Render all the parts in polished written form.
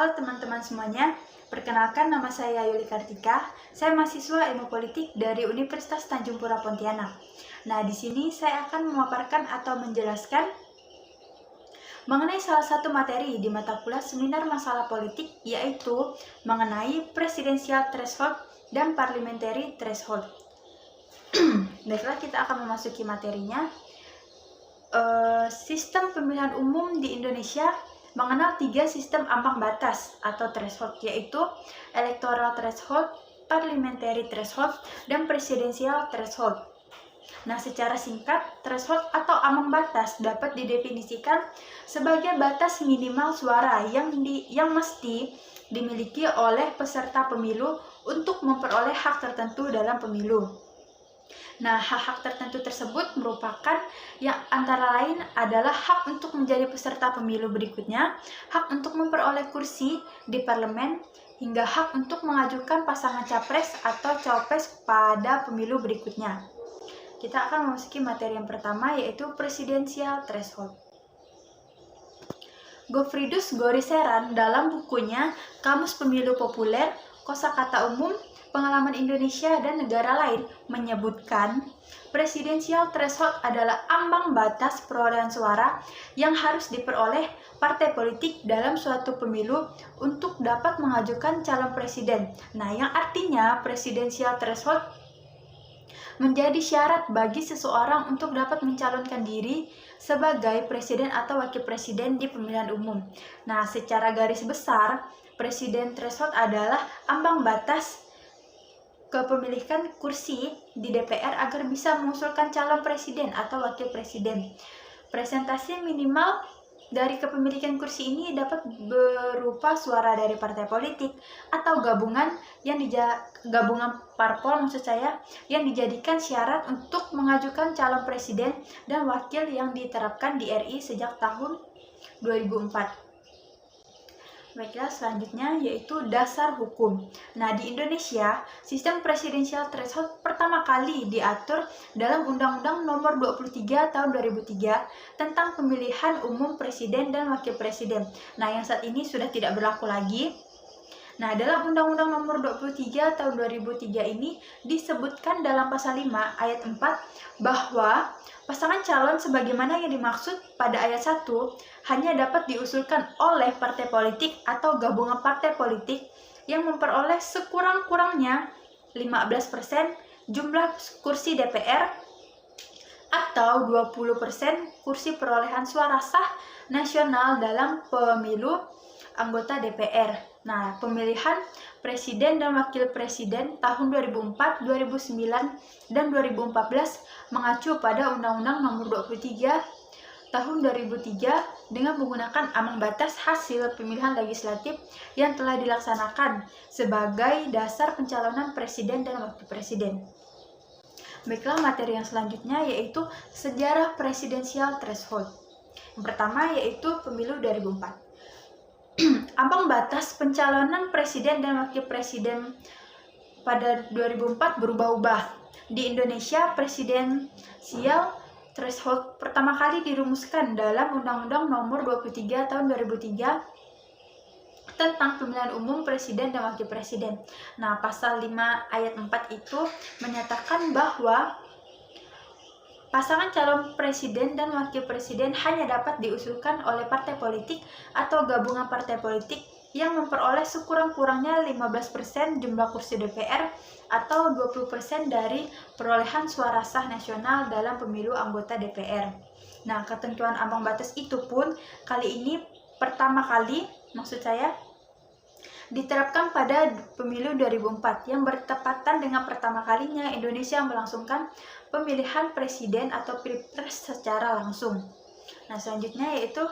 Halo teman-teman semuanya, perkenalkan nama saya Yuli Kartika. Saya mahasiswa Ilmu Politik dari Universitas Tanjung Pura Pontianak. Nah, di sini saya akan memaparkan atau menjelaskan mengenai salah satu materi di mata kuliah Seminar Masalah Politik, yaitu mengenai Presidential Threshold dan Parliamentary Threshold. Baiklah, kita akan memasuki materinya. Sistem pemilihan umum di Indonesia mengenal 3 sistem ambang batas atau threshold, yaitu electoral threshold, parliamentary threshold, dan presidential threshold. Nah, secara singkat, threshold atau ambang batas dapat didefinisikan sebagai batas minimal suara yang mesti dimiliki oleh peserta pemilu untuk memperoleh hak tertentu dalam pemilu. Nah, hak-hak tertentu tersebut merupakan yang antara lain adalah hak untuk menjadi peserta pemilu berikutnya, hak untuk memperoleh kursi di parlemen, hingga hak untuk mengajukan pasangan capres atau cawapres pada pemilu berikutnya. Kita akan memasuki materi yang pertama, yaitu Presidential Threshold. Goffridus Goriseran dalam bukunya Kamus Pemilu Populer, Kosakata Umum, Pengalaman Indonesia dan Negara Lain menyebutkan presidensial threshold adalah ambang batas perolehan suara yang harus diperoleh partai politik dalam suatu pemilu untuk dapat mengajukan calon presiden. Nah, yang artinya presidensial threshold menjadi syarat bagi seseorang untuk dapat mencalonkan diri sebagai presiden atau wakil presiden di pemilihan umum. Nah, secara garis besar, presiden threshold adalah ambang batas kepemilikan kursi di DPR agar bisa mengusulkan calon presiden atau wakil presiden. Presentasi minimal dari kepemilikan kursi ini dapat berupa suara dari partai politik atau gabungan parpol yang dijadikan syarat untuk mengajukan calon presiden dan wakil yang diterapkan di RI sejak tahun 2004. Baiklah, selanjutnya yaitu dasar hukum. Nah, di Indonesia, sistem presidensial threshold pertama kali diatur dalam Undang-Undang Nomor 23 Tahun 2003 tentang pemilihan umum presiden dan wakil presiden. Nah, yang saat ini sudah tidak berlaku lagi. Nah, dalam Undang-Undang Nomor 23 Tahun 2003 ini disebutkan dalam pasal 5 ayat 4 bahwa pasangan calon sebagaimana yang dimaksud pada ayat 1 hanya dapat diusulkan oleh partai politik atau gabungan partai politik yang memperoleh sekurang-kurangnya 15% jumlah kursi DPR atau 20% kursi perolehan suara sah nasional dalam pemilu anggota DPR. Nah, pemilihan presiden dan wakil presiden tahun 2004, 2009, dan 2014 mengacu pada Undang-Undang Nomor 23 Tahun 2003 dengan menggunakan ambang batas hasil pemilihan legislatif yang telah dilaksanakan sebagai dasar pencalonan presiden dan wakil presiden. Baiklah, materi yang selanjutnya yaitu sejarah presidensial threshold. Yang pertama yaitu pemilu 2004. Ambang batas pencalonan presiden dan wakil presiden pada 2004 berubah-ubah. Di Indonesia, presidensial threshold pertama kali dirumuskan dalam Undang-Undang Nomor 23 Tahun 2003 tentang pemilihan umum presiden dan wakil presiden. Nah, pasal 5 ayat 4 itu menyatakan bahwa pasangan calon presiden dan wakil presiden hanya dapat diusulkan oleh partai politik atau gabungan partai politik yang memperoleh sekurang-kurangnya 15% jumlah kursi DPR atau 20% dari perolehan suara sah nasional dalam pemilu anggota DPR. Nah, ketentuan ambang batas itu pun kali ini pertama kali, diterapkan pada pemilu 2004 yang bertepatan dengan pertama kalinya Indonesia melangsungkan pemilihan presiden atau pilpres secara langsung. Nah, selanjutnya yaitu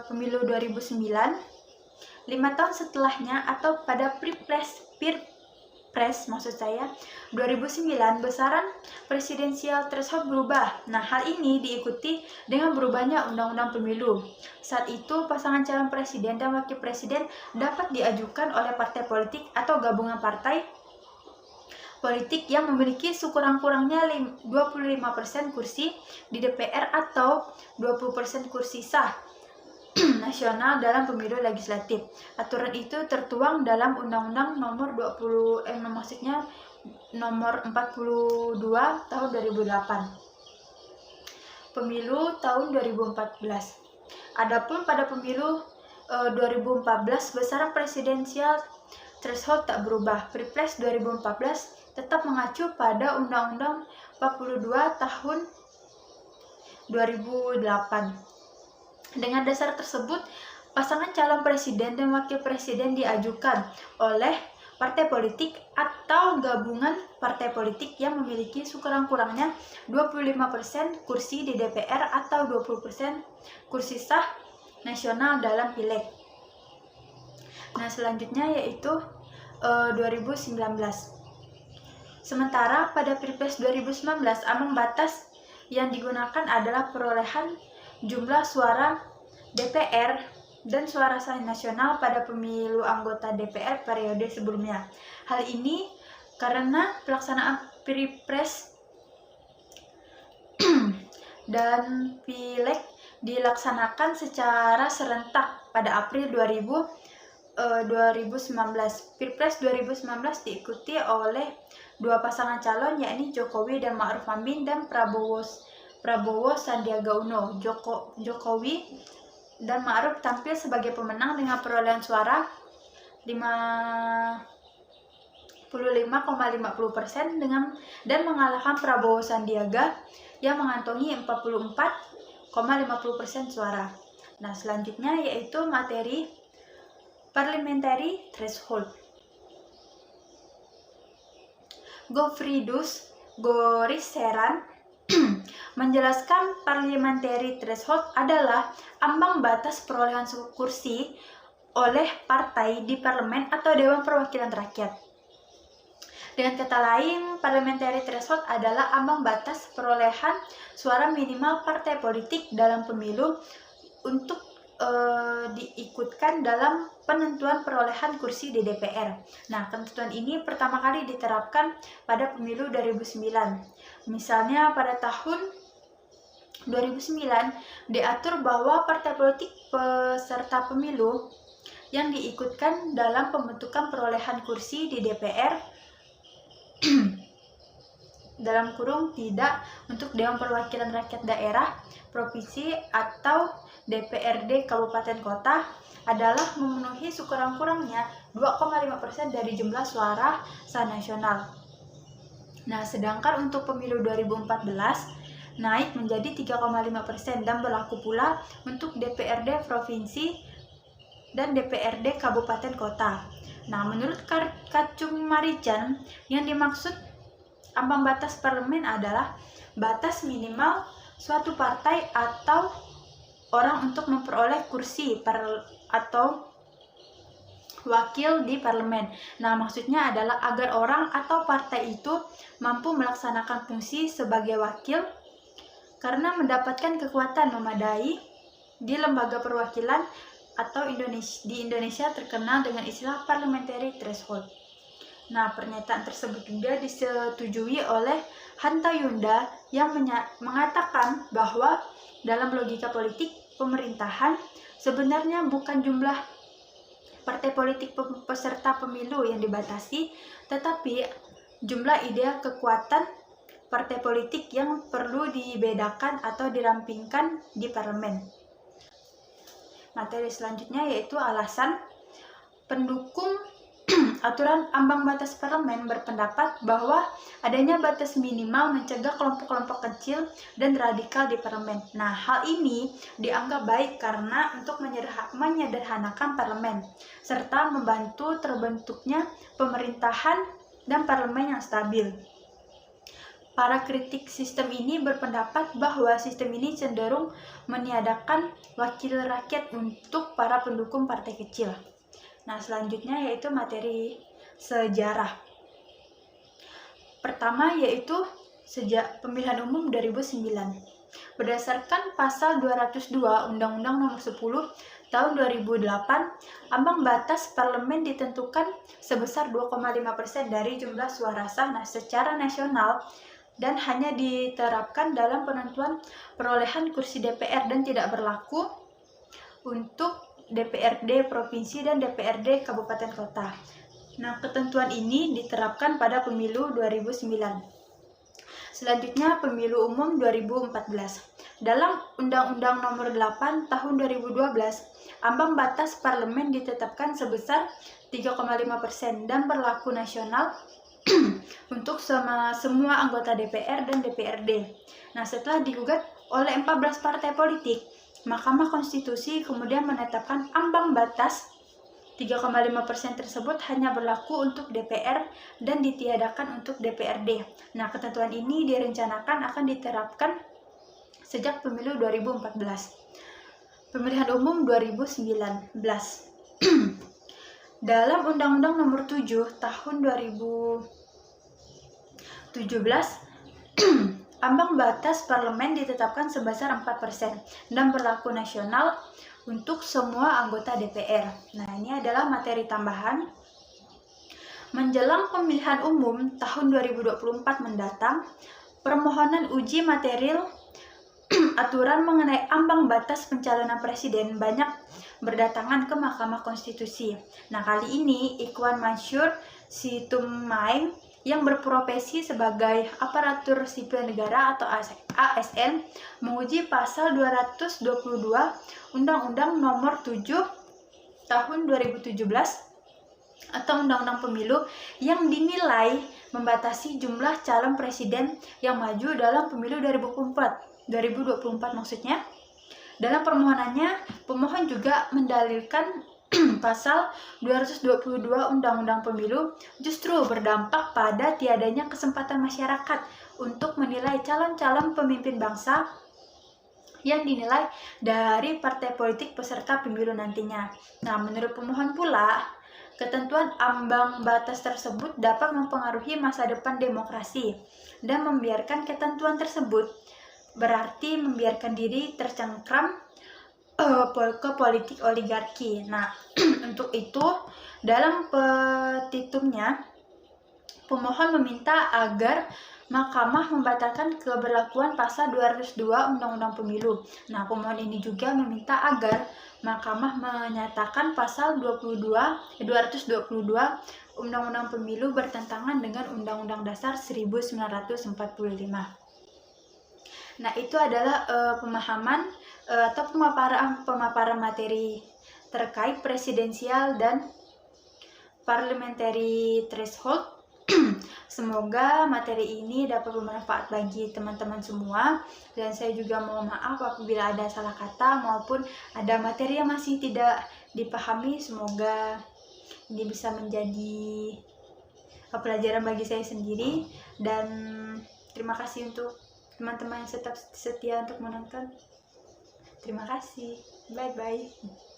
pemilu 2009, 5 tahun setelahnya atau pada pilpres 2009 besaran presidensial threshold berubah. Nah, hal ini diikuti dengan berubahnya undang-undang pemilu. Saat itu pasangan calon presiden dan wakil presiden dapat diajukan oleh partai politik atau gabungan partai politik yang memiliki sekurang-kurangnya 25% kursi di DPR atau 20% kursi sah nasional dalam pemilu legislatif. Aturan itu tertuang dalam Undang-Undang nomor 42 tahun 2008. Pemilu tahun 2014. Adapun pada pemilu 2014 besaran presidensial threshold tak berubah. Pilpres 2014 tetap mengacu pada Undang-Undang 42 tahun 2008. Dengan dasar tersebut, pasangan calon presiden dan wakil presiden diajukan oleh partai politik atau gabungan partai politik yang memiliki sekurang-kurangnya 25% kursi di DPR atau 20% kursi sah nasional dalam pileg. Nah, selanjutnya yaitu 2019. Sementara pada Pilpres 2019, ambang batas yang digunakan adalah perolehan jumlah suara DPR dan suara sah nasional pada pemilu anggota DPR periode sebelumnya. Hal ini karena pelaksanaan Pilpres dan pileg dilaksanakan secara serentak pada April 2019. Pilpres 2019 diikuti oleh dua pasangan calon, yakni Jokowi dan Ma'ruf Amin dan Prabowo Sandiaga Uno. Jokowi dan Ma'ruf tampil sebagai pemenang dengan perolehan suara 55,50% dan mengalahkan Prabowo Sandiaga yang mengantongi 44,50% suara. Nah, selanjutnya yaitu materi parliamentary threshold. Goufridus Goriseran menjelaskan parliamentary threshold adalah ambang batas perolehan kursi oleh partai di parlemen atau Dewan Perwakilan Rakyat. Dengan kata lain, parliamentary threshold adalah ambang batas perolehan suara minimal partai politik dalam pemilu untuk diikutkan dalam penentuan perolehan kursi di DPR. Nah, ketentuan ini pertama kali diterapkan pada pemilu 2009. Misalnya pada tahun 2009 diatur bahwa partai politik peserta pemilu yang diikutkan dalam pembentukan perolehan kursi di DPR dalam kurung tidak untuk Dewan Perwakilan Rakyat Daerah, Provinsi atau DPRD Kabupaten Kota adalah memenuhi sekurang-kurangnya 2,5% dari jumlah suara sah nasional. Nah, sedangkan untuk pemilu 2014 naik menjadi 3,5% dan berlaku pula untuk DPRD Provinsi dan DPRD Kabupaten Kota. Nah, menurut Kacung Marican, yang dimaksud ambang batas parlemen adalah batas minimal suatu partai atau orang untuk memperoleh kursi atau wakil di parlemen. Nah, maksudnya adalah agar orang atau partai itu mampu melaksanakan fungsi sebagai wakil karena mendapatkan kekuatan memadai di lembaga perwakilan atau di Indonesia terkenal dengan istilah parliamentary threshold. Nah, pernyataan tersebut juga disetujui oleh Hanta Yunda yang mengatakan bahwa dalam logika politik pemerintahan sebenarnya bukan jumlah partai politik peserta pemilu yang dibatasi, tetapi jumlah ideal kekuatan partai politik yang perlu dibedakan atau dirampingkan di parlemen. Materi selanjutnya yaitu alasan. Pendukung aturan ambang batas parlemen berpendapat bahwa adanya batas minimal mencegah kelompok-kelompok kecil dan radikal di parlemen. Nah, hal ini dianggap baik karena untuk menyederhanakan parlemen serta membantu terbentuknya pemerintahan dan parlemen yang stabil. Para kritik sistem ini berpendapat bahwa sistem ini cenderung meniadakan wakil rakyat untuk para pendukung partai kecil. Nah, selanjutnya yaitu materi sejarah. Pertama yaitu sejak pemilihan umum 2009. Berdasarkan pasal 202 Undang-Undang Nomor 10 Tahun 2008, ambang batas parlemen ditentukan sebesar 2,5% dari jumlah suara sah secara nasional dan hanya diterapkan dalam penentuan perolehan kursi DPR dan tidak berlaku untuk DPRD provinsi dan DPRD kabupaten kota. Nah, ketentuan ini diterapkan pada pemilu 2009. Selanjutnya, pemilu umum 2014. Dalam Undang-Undang Nomor 8 Tahun 2012, ambang batas parlemen ditetapkan sebesar 3,5% dan berlaku nasional untuk semua anggota DPR dan DPRD. Nah, setelah digugat oleh 14 partai politik, Mahkamah Konstitusi kemudian menetapkan ambang batas 3,5% tersebut hanya berlaku untuk DPR dan ditiadakan untuk DPRD. Nah, ketentuan ini direncanakan akan diterapkan sejak pemilu 2014. Pemilihan umum 2019. Dalam Undang-Undang Nomor 7 Tahun 2017, ambang batas parlemen ditetapkan sebesar 4% dan berlaku nasional untuk semua anggota DPR. Nah, ini adalah materi tambahan. Menjelang pemilihan umum tahun 2024 mendatang, permohonan uji material aturan mengenai ambang batas pencalonan presiden banyak berdatangan ke Mahkamah Konstitusi. Nah, kali ini Ikhwan Mansur Situmaim yang berprofesi sebagai aparatur sipil negara atau ASN menguji pasal 222 Undang-Undang Nomor 7 Tahun 2017 atau Undang-Undang Pemilu yang dinilai membatasi jumlah calon presiden yang maju dalam pemilu 2024 maksudnya. Dalam permohonannya, pemohon juga mendalilkan pasal 222 Undang-Undang Pemilu justru berdampak pada tiadanya kesempatan masyarakat untuk menilai calon-calon pemimpin bangsa yang dinilai dari partai politik peserta pemilu nantinya. Nah, menurut pemohon pula, ketentuan ambang batas tersebut dapat mempengaruhi masa depan demokrasi dan membiarkan ketentuan tersebut berarti membiarkan diri tercengkram ke politik oligarki. Nah, untuk itu dalam petitumnya pemohon meminta agar Mahkamah membatalkan keberlakuan pasal 202 Undang-Undang Pemilu. Nah, pemohon ini juga meminta agar Mahkamah menyatakan pasal 222 Undang-Undang Pemilu bertentangan dengan Undang-Undang Dasar 1945. Nah, itu adalah pemahaman atau pemaparan materi terkait presidensial dan parliamentary threshold. Semoga materi ini dapat bermanfaat bagi teman-teman semua, dan saya juga mohon maaf apabila ada salah kata maupun ada materi yang masih tidak dipahami. Semoga ini bisa menjadi pelajaran bagi saya sendiri, dan terima kasih untuk teman-teman yang tetap setia untuk menonton. Terima kasih. Bye-bye.